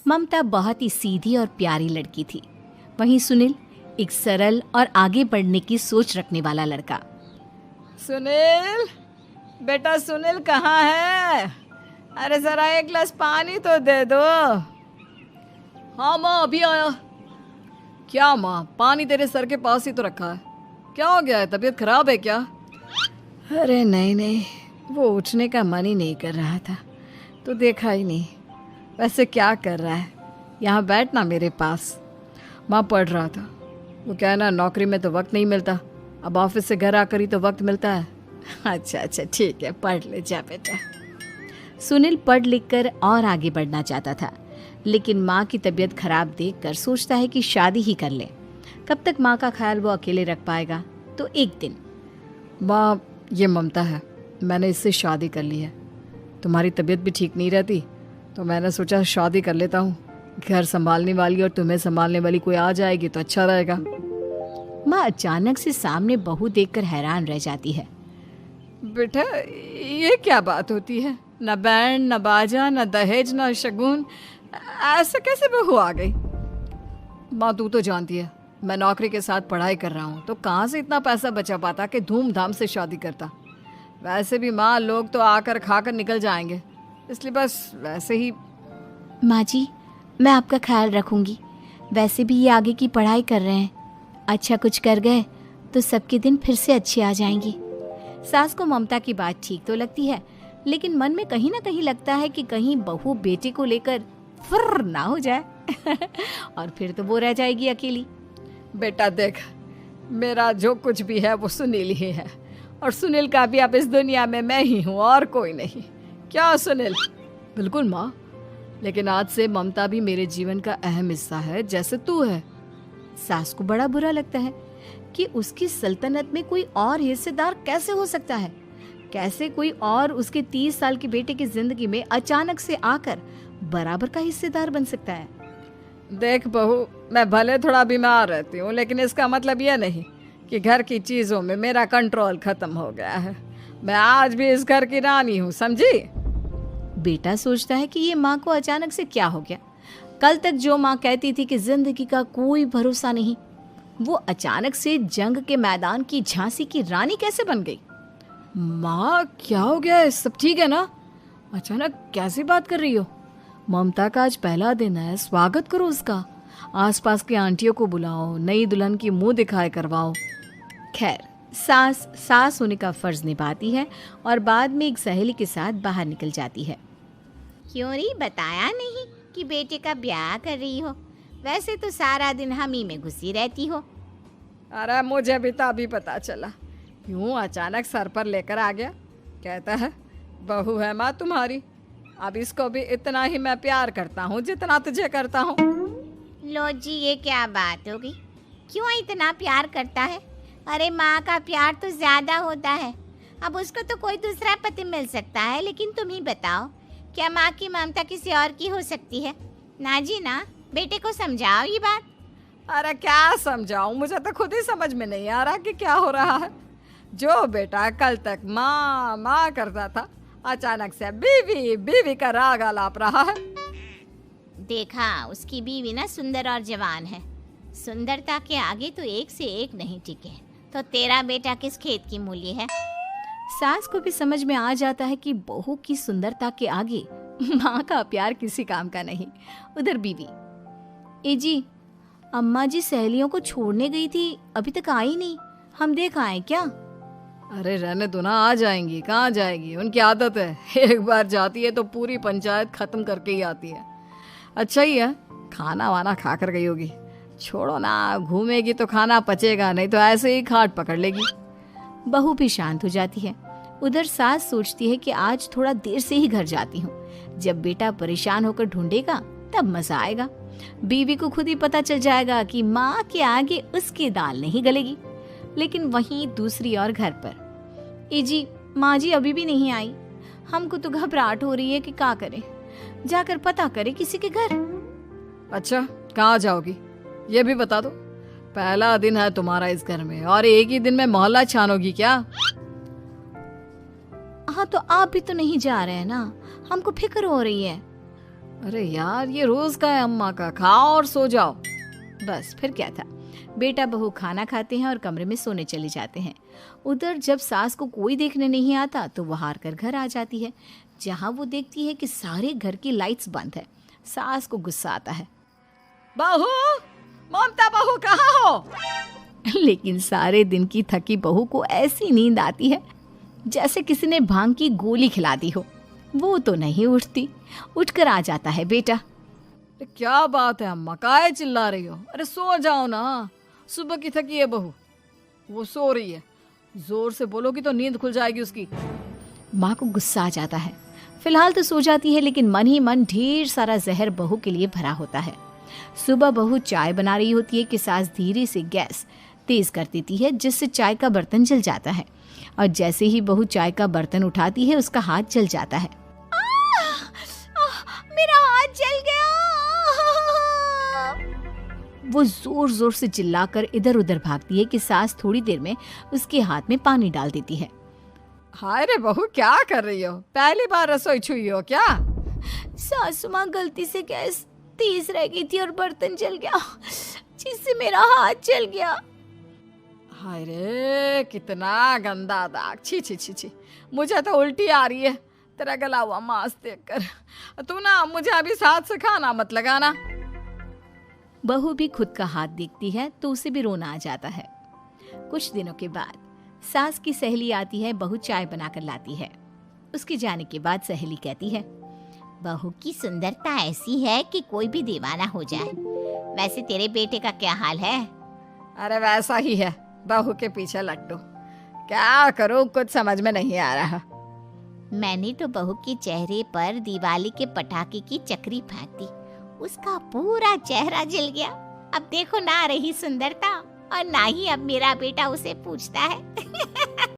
ममता बहुत ही सीधी और प्यारी लड़की थी। वहीं सुनील एक सरल और आगे बढ़ने की सोच रखने वाला लड़का। सुनील, बेटा सुनील कहाँ है? अरे जरा एक गिलास पानी तो दे दो। हाँ माँ, अभी आया। क्या माँ, पानी तेरे सर के पास ही तो रखा है। क्या हो गया है, तबीयत खराब है क्या? अरे नहीं नहीं, वो उठने का मन ही नहीं कर रहा था तो देखा ही नहीं। वैसे क्या कर रहा है? यहाँ बैठना मेरे पास। माँ पढ़ रहा था। वो कहना नौकरी में तो वक्त नहीं मिलता, अब ऑफिस से घर आकर ही तो वक्त मिलता है। अच्छा अच्छा ठीक है, पढ़ ले जा बेटा। सुनील पढ़ लिख कर और आगे बढ़ना चाहता था, लेकिन माँ की तबीयत खराब देखकर सोचता है कि शादी ही कर ले। कब तक माँ का ख्याल वो अकेले रख पाएगा? तो एक दिन, माँ ये ममता है, मैंने इससे शादी कर ली है। तुम्हारी तबीयत भी ठीक नहीं रहती तो मैंने सोचा शादी कर लेता हूँ। घर संभालने वाली और तुम्हें संभालने वाली कोई आ जाएगी तो अच्छा रहेगा। माँ अचानक से सामने बहू देखकर हैरान रह जाती है। बेटा ये क्या बात होती है? न बैंड, न बाजा, न दहेज, न शगुन, ऐसे कैसे बहू आ गई? माँ तू तो जानती है मैं नौकरी के साथ पढ़ाई कर रहा हूँ, तो कहाँ से इतना पैसा बचा पाता कि धूमधाम से शादी करता। वैसे भी माँ लोग तो आकर खाकर निकल जाएंगे, इसलिए बस वैसे ही। माँ जी, मैं आपका ख्याल रखूंगी। वैसे भी ये आगे की पढ़ाई कर रहे हैं, अच्छा कुछ कर गए तो सबके दिन फिर से अच्छे आ जाएंगी। सास को ममता की बात ठीक तो लगती है, लेकिन मन में कहीं ना कहीं लगता है कि कहीं बहू बेटे को लेकर फुर्र ना हो जाए और फिर तो वो रह जाएगी अकेली। बेटा देख, मेरा जो कुछ भी है वो सुनील ही है, और सुनील का भी अब इस दुनिया में मैं ही हूँ और कोई नहीं। क्या सुनील? बिल्कुल माँ, लेकिन आज से ममता भी मेरे जीवन का अहम हिस्सा है, जैसे तू है। सास को बड़ा बुरा लगता है कि उसकी सल्तनत में कोई और हिस्सेदार कैसे हो सकता है। कैसे कोई और उसके 30 साल के बेटे की जिंदगी में अचानक से आकर बराबर का हिस्सेदार बन सकता है। देख बहू, मैं भले थोड़ा बीमार रहती हूँ, लेकिन इसका मतलब यह नहीं कि घर की चीजों में मेरा कंट्रोल खत्म हो गया है। मैं आज भी इस घर की रानी हूँ, समझी? बेटा सोचता है कि ये माँ को अचानक से क्या हो गया। कल तक जो माँ कहती थी कि जिंदगी का कोई भरोसा नहीं, वो अचानक से जंग के मैदान की झांसी की रानी कैसे बन गई? माँ क्या हो गया है? सब ठीक है ना? अचानक कैसी बात कर रही हो? ममता का आज पहला दिन है, स्वागत करो उसका। आसपास की आंटियों को बुलाओ, नई दुल्हन की मुंह दिखाए करवाओ। खैर, सास होने का फर्ज निभाती है और बाद में एक सहेली के साथ बाहर निकल जाती है। क्यों नहीं बताया नहीं कि बेटे का ब्याह कर रही हो? वैसे तो सारा दिन हम ही में घुसी रहती हो। अरे मुझे भी तो अभी पता चला, यूं अचानक सर पर लेकर आ गया। कहता है बहू है माँ तुम्हारी, अब इसको भी इतना ही मैं प्यार करता हूँ जितना तुझे करता हूँ। लो जी, ये क्या बात होगी? क्यों इतना प्यार करता है? अरे माँ का प्यार तो ज्यादा होता है। अब उसको तो कोई दूसरा पति मिल सकता है, लेकिन तुम ही बताओ, क्या माँ की ममता किसी और की हो सकती है? ना जी ना, बेटे को समझाओ ये बात। अरे क्या समझाऊं, मुझे तो खुद ही समझ में नहीं आ रहा कि क्या हो रहा है। जो बेटा कल तक माँ माँ करता था, अचानक से बीवी बीवी का राग आलाप रहा है। देखा, उसकी बीवी ना सुंदर और जवान है। सुंदरता के आगे तो एक से एक नहीं टिके, तो तेरा बेटा किस खेत की मूली है? सास को भी समझ में आ जाता है कि बहू की सुंदरता के आगे माँ का प्यार किसी काम का नहीं। उधर बीवी, ए जी, अम्मा जी सहेलियों को छोड़ने गई थी, अभी तक आई नहीं, हम देख आए क्या? अरे रहने दो ना, आ जाएंगी। कहाँ जाएगी, उनकी आदत है, एक बार जाती है तो पूरी पंचायत खत्म करके ही आती है। अच्छा ही है, खाना वाना खा कर गई होगी। छोड़ो ना, घूमेगी तो खाना पचेगा, नहीं तो ऐसे ही खाट पकड़ लेगी। बहू भी शांत हो जाती है। उधर सास सोचती है कि आज थोड़ा देर से ही घर जाती हूँ, जब बेटा परेशान होकर ढूंढेगा तब मजा आएगा। बीवी को खुद ही पता चल जाएगा कि माँ के आगे उसकी दाल नहीं गलेगी। लेकिन वहीं दूसरी ओर घर पर, ए जी, माँ जी अभी भी नहीं आई, हमको तो घबराहट हो रही है कि क्या करें, जाकर पता करें किसी के घर। अच्छा, कहाँ जाओगी ये भी बता दो। पहला दिन है तुम्हारा इस घर में और एक ही दिन में मोहल्ला छानोगी क्या? हाँ, तो आप भी तो नहीं जा रहे हैं ना, हमको फिक्र हो रही है। अरे यार, ये रोज का है अम्मा का, खाओ और सो जाओ। बस फिर क्या था, बेटा बहू खाना खाते हैं और कमरे में सोने चले जाते हैं। उधर जब सास को कोई देखने नहीं आता तो वो हार कर घर आ जाती है, जहाँ वो देखती है कि सारे घर की लाइट्स बंद है। सास को गुस्सा आता है, बहू, ममता बहू कहाँ हो? लेकिन सारे दिन की थकी बहू को ऐसी नींद आती है जैसे किसी ने भांग की गोली खिला दी हो। वो तो नहीं उठती। उठकर आ जाता है बेटा। अरे क्या बात है अम्मा, काहे चिल्ला रही हो? अरे सो जाओ ना, सुबह की थकी है बहू, वो सो रही है। जोर से बोलोगी तो नींद खुल जाएगी उसकी। माँ को गुस्सा आ जाता है। फिलहाल तो सो जाती है, लेकिन मन ही मन ढेर सारा जहर बहू के लिए भरा होता है। सुबह बहू चाय बना रही होती है कि सास धीरे से गैस तेज कर देती है, जिससे चाय का बर्तन जल जाता है। और जैसे ही बहू चाय का बर्तन उठाती है, उसका हाथ जल जाता है। मेरा हाथ जल गया। वो जोर जोर से चिल्लाकर इधर उधर भागती है कि सास थोड़ी देर में उसके हाथ में पानी डाल देती है। हाय रे बहू, क्या कर रही हो? पहली बार रसोई छुई हो क्या? सासू माँ, गलती से गैस तेज रह गई थी और बर्तन जल गया, जिससे मेरा हाथ जल गया। हाय रे, कितना गंदा दाग। छी छी छी छी, मुझे तो उल्टी आ रही है तेरा गला हुआ मांस देखकर। तू ना मुझे अभी साथ से खाना मत लगाना। बहू भी खुद का हाथ देखती है तो उसे भी रोना आ जाता है। कुछ दिनों के बाद सास की सहेली आती है, बहू चाय बनाकर लाती है। उसके जाने के बाद सहेली कहती है, बहू की सुंदरता ऐसी है कि कोई भी दीवाना हो जाए। वैसे तेरे बेटे का क्या हाल है? अरे वैसा ही है, बहू के पीछे लट्टू। क्या करूं, कुछ समझ में नहीं आ रहा। मैंने तो बहू के चेहरे पर दिवाली के पटाखे की चक्री फेंक दी, उसका पूरा चेहरा जल गया। अब देखो ना रही सुंदरता, और ना ही अब मेरा बेटा उसे पूछता है।